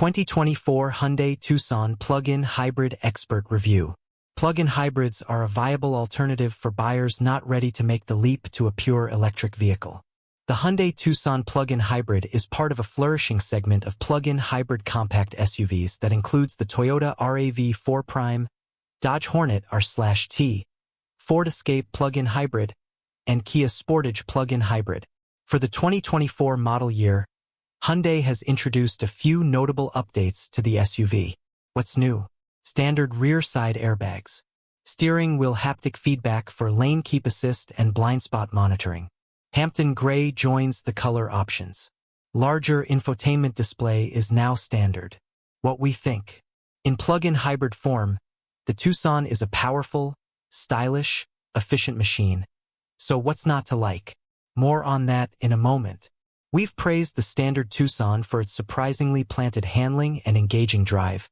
2024 Hyundai Tucson Plug-in Hybrid Expert Review. Plug-in hybrids are a viable alternative for buyers not ready to make the leap to a pure electric vehicle. The Hyundai Tucson plug-in hybrid is part of a flourishing segment of plug-in hybrid compact SUVs that includes the Toyota RAV4 Prime, Dodge Hornet R/T, Ford Escape plug-in hybrid, and Kia Sportage plug-in hybrid. For the 2024 model year, Hyundai has introduced a few notable updates to the SUV. What's new? Standard rear side airbags. Steering wheel haptic feedback for lane keep assist and blind spot monitoring. Hampton Gray joins the color options. Larger infotainment display is now standard. What we think. In plug-in hybrid form, the Tucson is a powerful, stylish, efficient machine. So what's not to like? More on that in a moment. We've praised the standard Tucson for its surprisingly planted handling and engaging drive,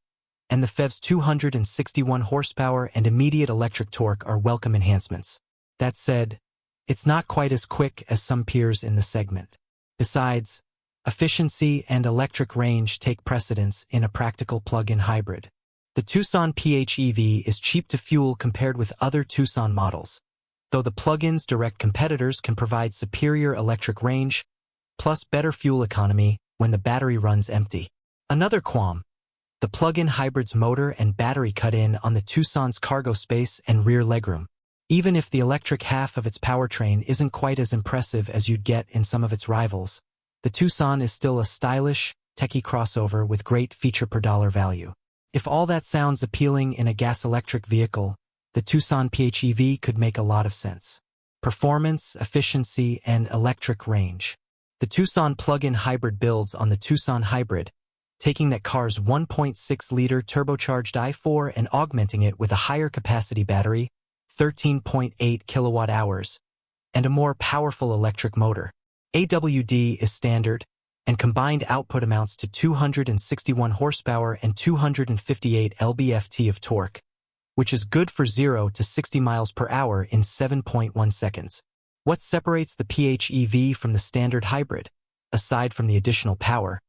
and the PHEV's 261 horsepower and immediate electric torque are welcome enhancements. That said, it's not quite as quick as some peers in the segment. Besides, efficiency and electric range take precedence in a practical plug-in hybrid. The Tucson PHEV is cheap to fuel compared with other Tucson models, though the plug-in's direct competitors can provide superior electric range, plus better fuel economy when the battery runs empty. Another qualm: the plug-in hybrid's motor and battery cut in on the Tucson's cargo space and rear legroom. Even if the electric half of its powertrain isn't quite as impressive as you'd get in some of its rivals, the Tucson is still a stylish, techie crossover with great feature per dollar value. If all that sounds appealing in a gas-electric vehicle, the Tucson PHEV could make a lot of sense. Performance, efficiency, and electric range. The Tucson plug-in hybrid builds on the Tucson hybrid, taking that car's 1.6-liter turbocharged i4 and augmenting it with a higher capacity battery, 13.8 kilowatt-hours, and a more powerful electric motor. AWD is standard, and combined output amounts to 261 horsepower and 258 lb-ft of torque, which is good for 0 to 60 miles per hour in 7.1 seconds. What separates the PHEV from the standard hybrid, aside from the additional power,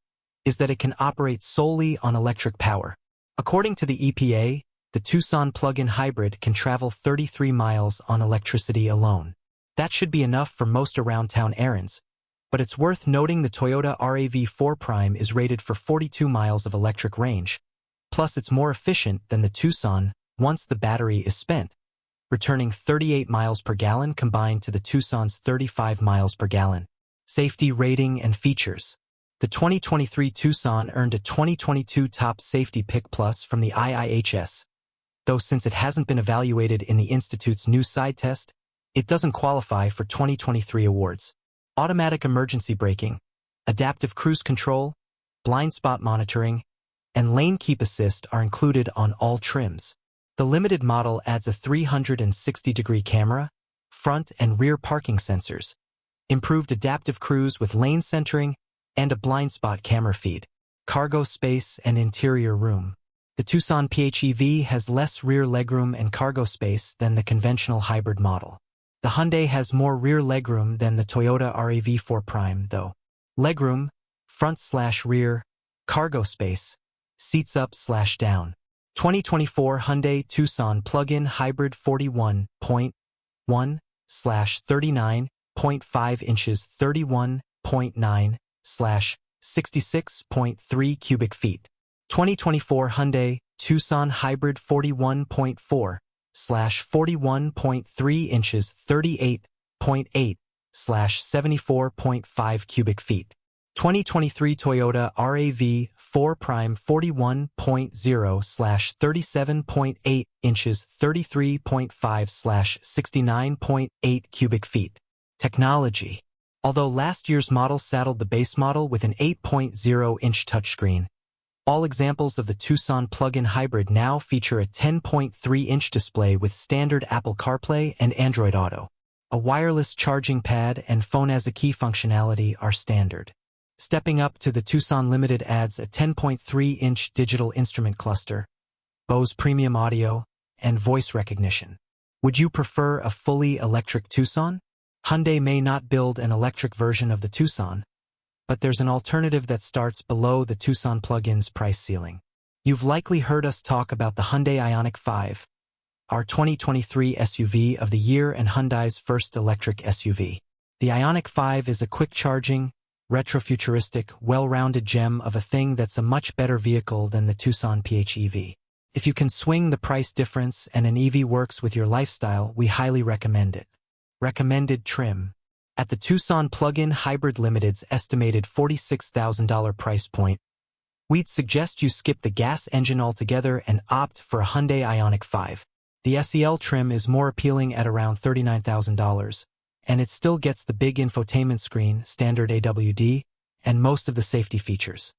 is that it can operate solely on electric power. According to the EPA, the Tucson plug-in hybrid can travel 33 miles on electricity alone. That should be enough for most around-town errands, but it's worth noting the Toyota RAV4 Prime is rated for 42 miles of electric range, plus it's more efficient than the Tucson once the battery is spent, returning 38 miles per gallon combined to the Tucson's 35 miles per gallon. Safety rating and features. The 2023 Tucson earned a 2022 Top Safety Pick Plus from the IIHS, though since it hasn't been evaluated in the Institute's new side test, it doesn't qualify for 2023 awards. Automatic emergency braking, adaptive cruise control, blind spot monitoring, and lane keep assist are included on all trims. The limited model adds a 360-degree camera, front and rear parking sensors, improved adaptive cruise with lane centering, and a blind spot camera feed. Cargo space and interior room. The Tucson PHEV has less rear legroom and cargo space than the conventional hybrid model. The Hyundai has more rear legroom than the Toyota RAV4 Prime, though. Legroom, front/rear, cargo space, seats up/down. 2024 Hyundai Tucson plug-in hybrid 41.1/39.5 inches 31.9/66.3 cubic feet. 2024 Hyundai Tucson hybrid 41.4/41.3 inches 38.8/74.5 cubic feet. 2023 Toyota RAV4 Prime 41.0/37.8 inches 33.5/69.8 cubic feet. Technology. Although last year's model saddled the base model with an 8.0-inch touchscreen, all examples of the Tucson plug-in hybrid now feature a 10.3-inch display with standard Apple CarPlay and Android Auto. A wireless charging pad and phone-as-a-key functionality are standard. Stepping up to the Tucson Limited adds a 10.3-inch digital instrument cluster, Bose premium audio, and voice recognition. Would you prefer a fully electric Tucson? Hyundai may not build an electric version of the Tucson, but there's an alternative that starts below the Tucson plug-in's price ceiling. You've likely heard us talk about the Hyundai Ioniq 5, our 2023 SUV of the year and Hyundai's first electric SUV. The Ioniq 5 is a quick-charging, retrofuturistic, well-rounded gem of a thing that's a much better vehicle than the Tucson PHEV. If you can swing the price difference and an EV works with your lifestyle, we highly recommend it. Recommended trim. At the Tucson Plug-in Hybrid Limited's estimated $46,000 price point, we'd suggest you skip the gas engine altogether and opt for a Hyundai Ioniq 5. The SEL trim is more appealing at around $39,000, and it still gets the big infotainment screen, standard AWD, and most of the safety features.